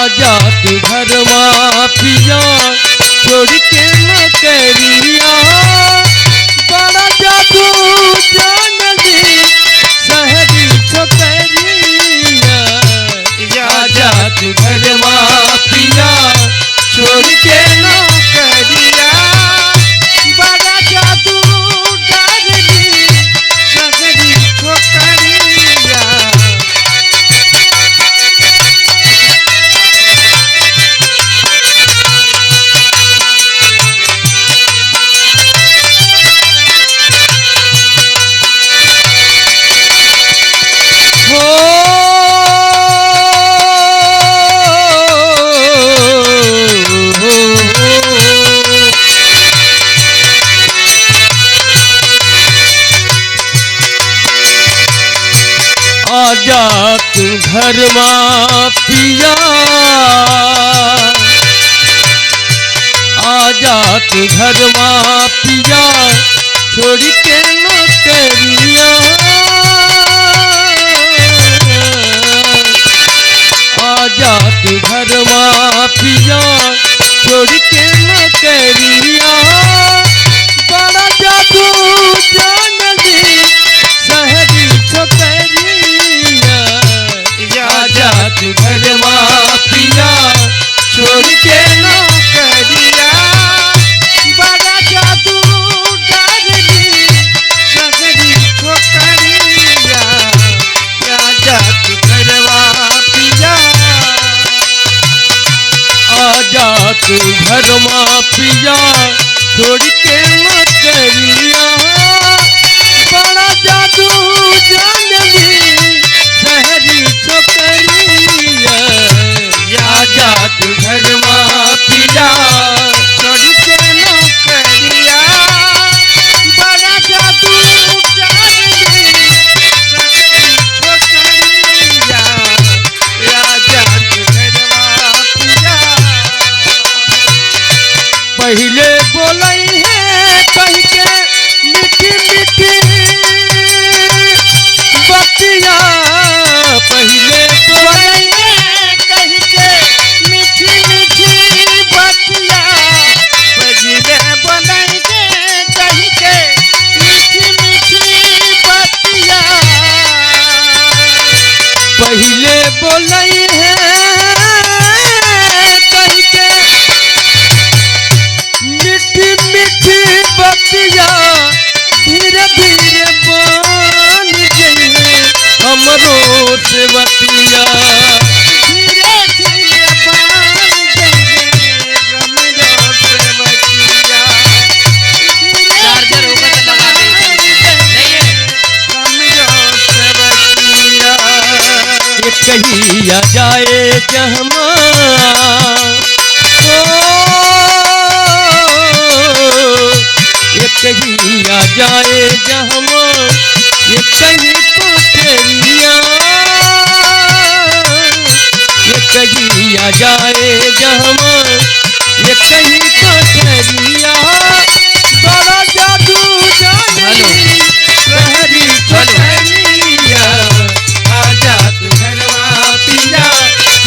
आजा तू घर पिया छोड़ के नौकरिया बड़ा जादू जान दी शहरी छोकरिया आजा तू घर पिया छोड़ के नौकरिया बड़ा जादू जान दी शहरी छोकरिया आजा तू घर पिया आजा तू घर पिया छोड़ के नौकरिया आजा तू घर पिया छोड़ के नौकरिया बड़ा जादू जान दी शहरी छोकरिया आजा तू घर पिया छोड़ के नौकरिया बड़ा जादू डाल दी शहरी छोकरिया आजा तू घर पिया आजा तू घर पिया छोड़ के नौकरिया बड़ा जादू जान दी शहरी छोकरिया आजा तू घर पिया छोड़ के नौकरिया बड़ा जादू जान दी शहरी छोकरिया आजा तू घर पिया पहले बोलै है कह के मीठी मीठी बतिया पहले बोलै है कह के मीठी मीठी बतिया पहले बोलै है कह के मीठी मीठी बतिया पहले बोलै है कह के मीठी मीठी बतिया धीरे धीरे बन गई हमरो से बतिया धीरे धीरे बन गई हमरो से बतिया चार्जर होगा तो लगा दे हमरो से बतिया ये कहिया जाए जहमा कहिया जाए जहमा ये कहीं कोठरिया ये कहिया जाए जहमा ये कहीं कोठरिया बड़ा जादू जानी शहरी छोकरिया आजा तू घर पिया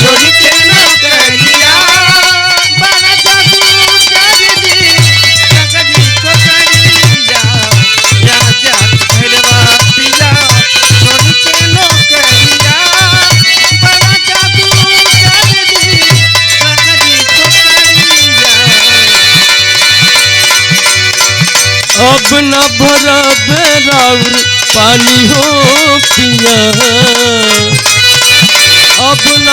छोड़ के नौकरिया बड़ा जादू जानी शहरी छोकरिया आजा तू घर पिया छोड़ के नौकरिया बड़ा जादू जानी शहरी छोकरिया अब न भरब राउर पानी हो पिया अब न